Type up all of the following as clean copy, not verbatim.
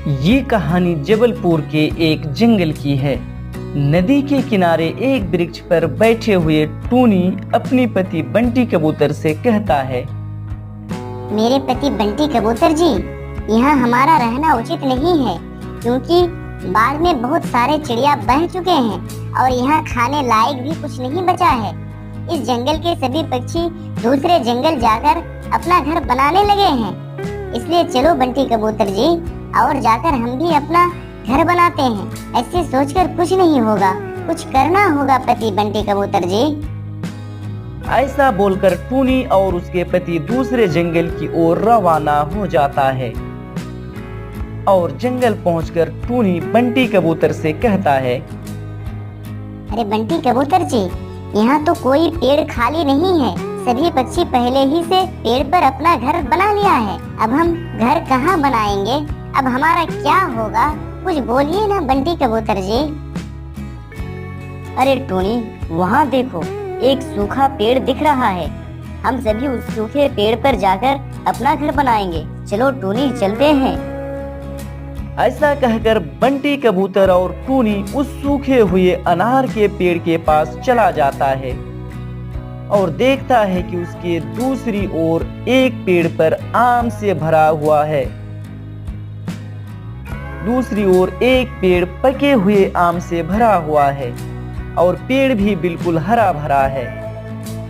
ये कहानी जबलपुर के एक जंगल की है। नदी के किनारे एक वृक्ष पर बैठे हुए टूनी अपनी पति बंटी कबूतर से कहता है, मेरे पति बंटी कबूतर जी, यहाँ हमारा रहना उचित नहीं है, क्योंकि बाढ़ में बहुत सारे चिड़िया बह चुके हैं और यहाँ खाने लायक भी कुछ नहीं बचा है। इस जंगल के सभी पक्षी दूसरे जंगल जाकर अपना घर बनाने लगे हैं। इसलिए चलो बंटी कबूतर जी, और जाकर हम भी अपना घर बनाते हैं। ऐसे सोचकर कुछ नहीं होगा, कुछ करना होगा पति बंटी कबूतर जी। ऐसा बोलकर टूनी और उसके पति दूसरे जंगल की ओर रवाना हो जाता है और जंगल पहुंचकर टूनी बंटी कबूतर से कहता है, अरे बंटी कबूतर जी, यहाँ तो कोई पेड़ खाली नहीं है। सभी पक्षी पहले ही से पेड़ पर अपना घर बना लिया है। अब हम घर कहाँ बनाएंगे? अब हमारा क्या होगा? कुछ बोलिए ना बंटी कबूतर जी। अरे टोनी, वहाँ देखो, एक सूखा पेड़ दिख रहा है। हम सभी उस सूखे पेड़ पर जाकर अपना घर बनाएंगे। चलो टोनी, चलते हैं। ऐसा कहकर बंटी कबूतर और टूनी उस सूखे हुए अनार के पेड़ के पास चला जाता है और देखता है कि उसके दूसरी ओर एक पेड़ पर आम से भरा हुआ है। दूसरी ओर एक पेड़ पके हुए आम से भरा हुआ है और पेड़ भी बिल्कुल हरा भरा है।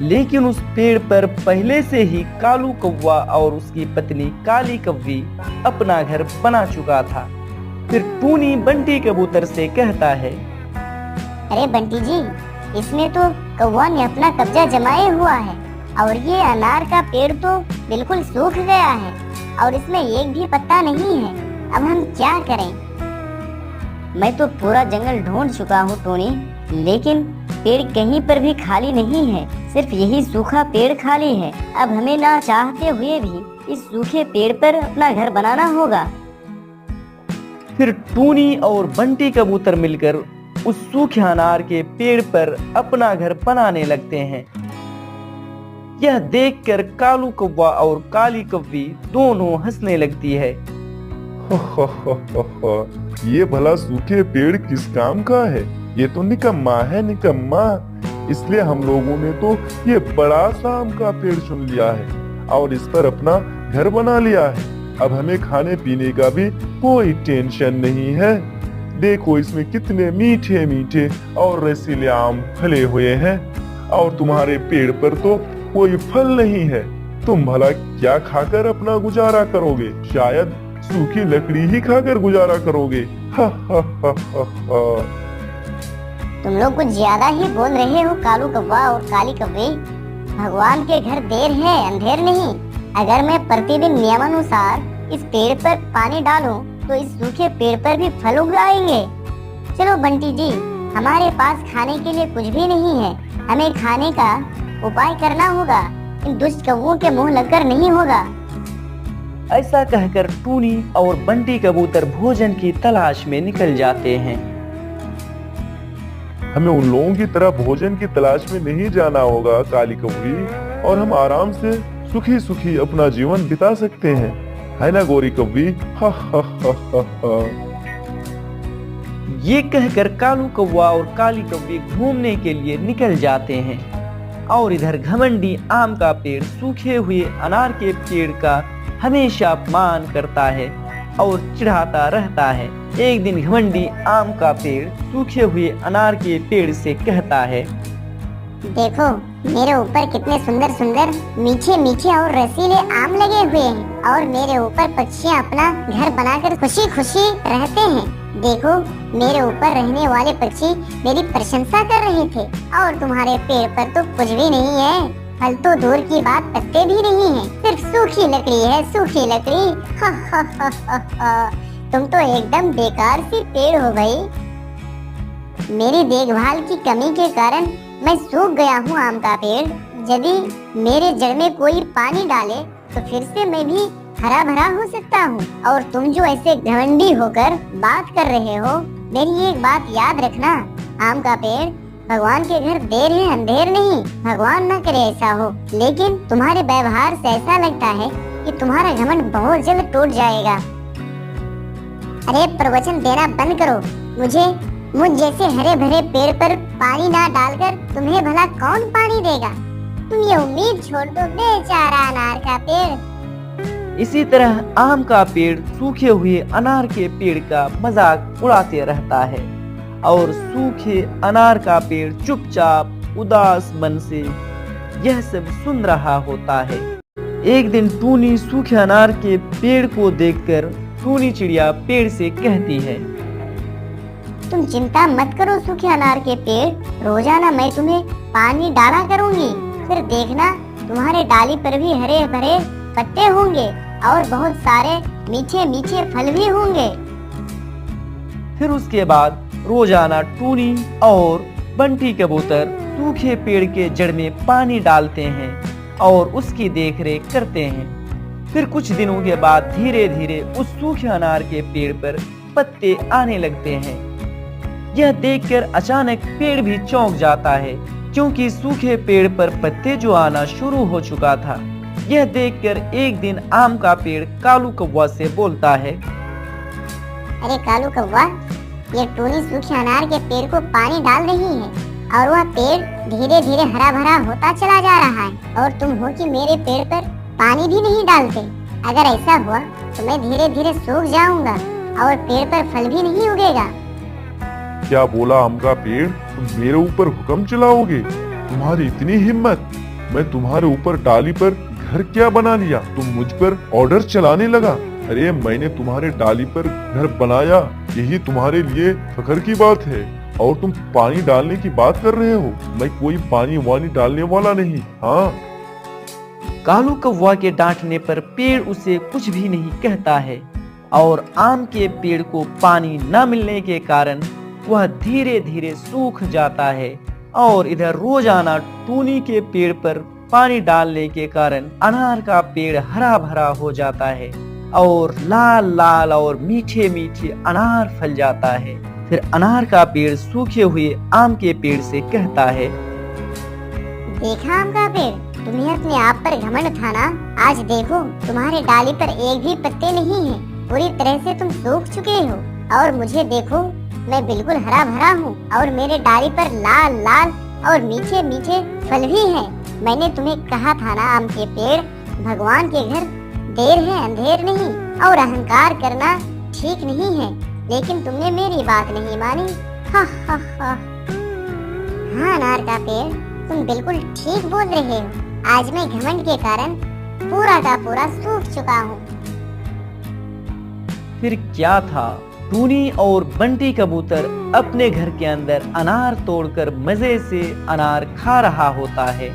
लेकिन उस पेड़ पर पहले से ही कालू कौवा और उसकी पत्नी काली कौवी अपना घर बना चुका था। फिर टूनी बंटी कबूतर से कहता है, अरे बंटी जी, इसमें तो कौवा ने अपना कब्जा जमाए हुआ है और ये अनार का पेड़ तो बिल्कुल सूख गया है और इसमें एक भी पत्ता नहीं है। अब हम क्या करें? मैं तो पूरा जंगल ढूंढ चुका हूँ टोनी, लेकिन पेड़ कहीं पर भी खाली नहीं है। सिर्फ यही सूखा पेड़ खाली है। अब हमें ना चाहते हुए भी इस सूखे पेड़ पर अपना घर बनाना होगा। फिर टूनी और बंटी कबूतर मिलकर उस सूखे अनार के पेड़ पर अपना घर बनाने लगते हैं। यह देखकर कालू कौवा और काली कौवी दोनों हंसने लगती है। ये भला सूखे पेड़ किस काम का है? ये तो निकम्मा है, निकम्मा। इसलिए हम लोगों ने तो ये बड़ा सा आम का पेड़ चुन लिया है और इस पर अपना घर बना लिया है। अब हमें खाने पीने का भी कोई टेंशन नहीं है। देखो, इसमें कितने मीठे मीठे और रसीले आम फले हुए हैं और तुम्हारे पेड़ पर तो कोई फल नहीं है। तुम भला क्या खाकर अपना गुजारा करोगे? शायद सूखी लकड़ी ही खाकर गुजारा करोगे। हा हा हा हा हा। तुम लोग कुछ ज्यादा ही बोल रहे हो कालू कौवा और काली कौवी। भगवान के घर देर है, अंधेर नहीं। अगर मैं प्रतिदिन नियमानुसार इस पेड़ पर पानी डालूं तो इस सूखे पेड़ पर भी फल उग आएंगे। चलो बंटी जी, हमारे पास खाने के लिए कुछ भी नहीं है। हमें खाने का उपाय करना होगा। इन दुष्ट कौवों के मुंह लगकर नहीं होगा। ऐसा कहकर टूनी और बंटी कबूतर भोजन की तलाश में निकल जाते हैं। हमें उन लोगों की तरह भोजन की तलाश में नहीं जाना होगा काली कौवी, और हम आराम से सुखी सुखी अपना जीवन बिता सकते हैं, है ना गोरी कौवी? हा हा हा हा हा। ये कहकर कालू कौवा और काली कौवी घूमने के लिए निकल जाते हैं और इधर घमंडी आम का पेड़ सूखे हुए अनार के पेड़ का हमेशा अपमान करता है और चिढ़ाता रहता है। एक दिन घमंडी आम का पेड़ सूखे हुए अनार के पेड़ से कहता है, देखो, मेरे ऊपर कितने सुंदर सुंदर मीठे मीठे और रसीले आम लगे हुए हैं और मेरे ऊपर पक्षियाँ अपना घर बनाकर खुशी खुशी रहते हैं। देखो, मेरे ऊपर रहने वाले पक्षी मेरी प्रशंसा कर रहे थे और तुम्हारे पेड़ पर तो कुछ भी नहीं है। फल तो दूर की बात, पत्ते भी नहीं है, सिर्फ सूखी लकड़ी है, सूखी लकड़ी। हा हा हा हा हा। तुम तो एकदम बेकार सी पेड़ हो गई। मेरी देखभाल की कमी के कारण मैं सूख गया हूँ आम का पेड़। यदि मेरे जड़ में कोई पानी डाले तो फिर से मैं भी हरा भरा हो सकता हूँ। और तुम जो ऐसे घमंडी होकर बात कर रहे हो, मेरी एक बात याद रखना, आम का पेड़, भगवान के घर देर है, अंधेर नहीं। भगवान न करे ऐसा हो, लेकिन तुम्हारे व्यवहार से ऐसा लगता है कि तुम्हारा घमंड बहुत जल्द टूट जाएगा। अरे प्रवचन देना बंद करो। मुझ जैसे हरे भरे पेड़ पर पानी ना डालकर तुम्हें भला कौन पानी देगा? तुम ये उम्मीद छोड़ दो बेचारा अनार का पेड़। इसी तरह आम का पेड़ सूखे हुए अनार के पेड़ का मजाक उड़ाते रहता है और सूखे अनार का पेड़ चुपचाप उदास मन से यह सब सुन रहा होता है। एक दिन टूनी सूखे अनार के पेड़ को देखकर टूनी चिड़िया पेड़ से कहती है, तुम चिंता मत करो सूखे अनार के पेड़, रोजाना मैं तुम्हें पानी डाला करूंगी। फिर देखना तुम्हारे डाली पर भी हरे भरे पत्ते होंगे और बहुत सारे मीठे मीठे फल भी होंगे। फिर उसके बाद रोजाना टूनी और बंटी कबूतर सूखे पेड़ के जड़ में पानी डालते हैं और उसकी देखरेख करते हैं। फिर कुछ दिनों के बाद धीरे धीरे उस सूखे अनार के पेड़ पर पत्ते आने लगते हैं। यह देखकर अचानक पेड़ भी चौंक जाता है, क्योंकि सूखे पेड़ पर पत्ते जो आना शुरू हो चुका था। यह देखकर एक दिन आम का पेड़ कालू कौवा से बोलता है, अरे कालू कौवा, ये टूनी सूखे अनार के पेड़ को पानी डाल रही है और वह पेड़ धीरे धीरे हरा भरा होता चला जा रहा है और तुम हो कि मेरे पेड़ पर पानी भी नहीं डालते। अगर ऐसा हुआ तो मैं धीरे धीरे सूख जाऊंगा और पेड़ पर फल भी नहीं उगेगा। क्या बोला आम का पेड़? तुम मेरे ऊपर हुक्म चलाओगे? तुम्हारी इतनी हिम्मत? मैं तुम्हारे ऊपर डाली पर घर क्या बना लिया, तुम मुझ पर ऑर्डर चलाने लगा? अरे मैंने तुम्हारे डाली पर घर बनाया, यही तुम्हारे लिए फख्र की बात है। और तुम पानी डालने की बात कर रहे हो? मैं कोई पानी वानी डालने वाला नहीं। हाँ। कालू कौवा के डांटने पर पेड़ उसे कुछ भी नहीं कहता है और आम के पेड़ को पानी न मिलने के कारण वह धीरे धीरे सूख जाता है। और इधर रोजाना टूनी के पेड़ पर पानी डालने के कारण अनार का पेड़ हरा भरा हो जाता है और लाल लाल और मीठे मीठे अनार फल जाता है। फिर अनार का पेड़ सूखे हुए आम के पेड़ से कहता है, देखा आम का पेड़, तुम्हें अपने आप पर घमंड था ना? आज देखो तुम्हारे डाली पर एक भी पत्ते नहीं है, पूरी तरह से तुम सूख चुके हो। और मुझे देखो, मैं बिल्कुल हरा भरा हूँ और मेरे डाली पर लाल लाल और मीठे मीठे फल भी हैं। मैंने तुम्हें कहा था ना आम के पेड़, भगवान के घर देर है अंधेर नहीं और अहंकार करना ठीक नहीं है, लेकिन तुमने मेरी बात नहीं मानी। हा हा हा। हाँ अनार का पेड़, तुम बिल्कुल ठीक बोल रहे हो। आज मैं घमंड के कारण पूरा का पूरा सूख चुका हूँ। फिर क्या था, टूनी और बंटी कबूतर अपने घर के अंदर अनार तोड़कर मजे से अनार खा रहा होता है,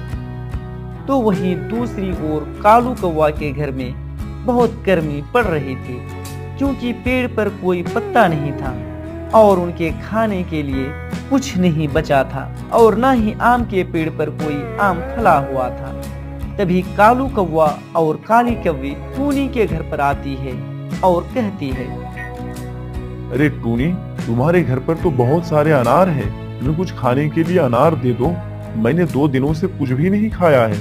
तो वहीं दूसरी ओर कालू कौवा के घर में बहुत गर्मी पड़ रही थी, क्योंकि पेड़ पर कोई पत्ता नहीं था और उनके खाने के लिए कुछ नहीं बचा था और न ही आम के पेड़ पर कोई आम फला हुआ था। तभी कालू कौवा और काली कौवी टूनी के घर पर आती है और कहती है, अरे टूनी, तुम्हारे घर पर तो बहुत सारे अनार हैं, तुम्हें कुछ खाने के लिए अनार दे दो। मैंने 2 दिनों से कुछ भी नहीं खाया है।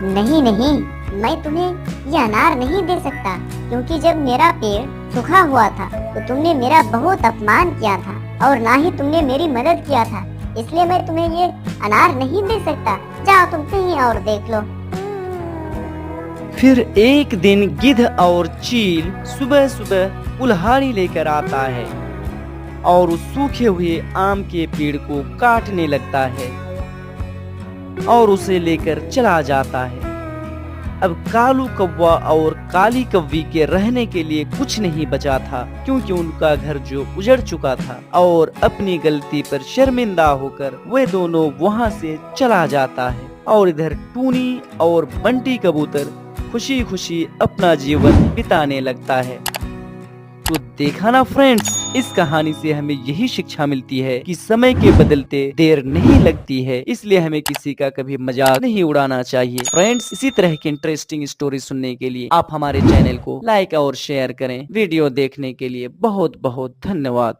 नहीं नहीं, मैं तुम्हें ये अनार नहीं दे सकता, क्योंकि जब मेरा पेड़ सूखा हुआ था तो तुमने मेरा बहुत अपमान किया था और ना ही तुमने मेरी मदद किया था, इसलिए मैं तुम्हें ये अनार नहीं दे सकता। जाओ तुम कहीं और देख लो। फिर एक दिन गिद्ध और चील सुबह सुबह कुल्हाड़ी लेकर आता है और उस सूखे हुए आम के पेड़ को काटने लगता है और उसे लेकर चला जाता है। अब कालू कौवा और काली कौवी के रहने के लिए कुछ नहीं बचा था, क्योंकि उनका घर जो उजड़ चुका था और अपनी गलती पर शर्मिंदा होकर वे दोनों वहां से चला जाता है। और इधर टूनी और बंटी कबूतर खुशी खुशी अपना जीवन बिताने लगता है। तो देखा ना फ्रेंड्स, इस कहानी से हमें यही शिक्षा मिलती है कि समय के बदलते देर नहीं लगती है, इसलिए हमें किसी का कभी मजाक नहीं उड़ाना चाहिए। फ्रेंड्स, इसी तरह की इंटरेस्टिंग स्टोरी सुनने के लिए आप हमारे चैनल को लाइक और शेयर करें। वीडियो देखने के लिए बहुत बहुत धन्यवाद।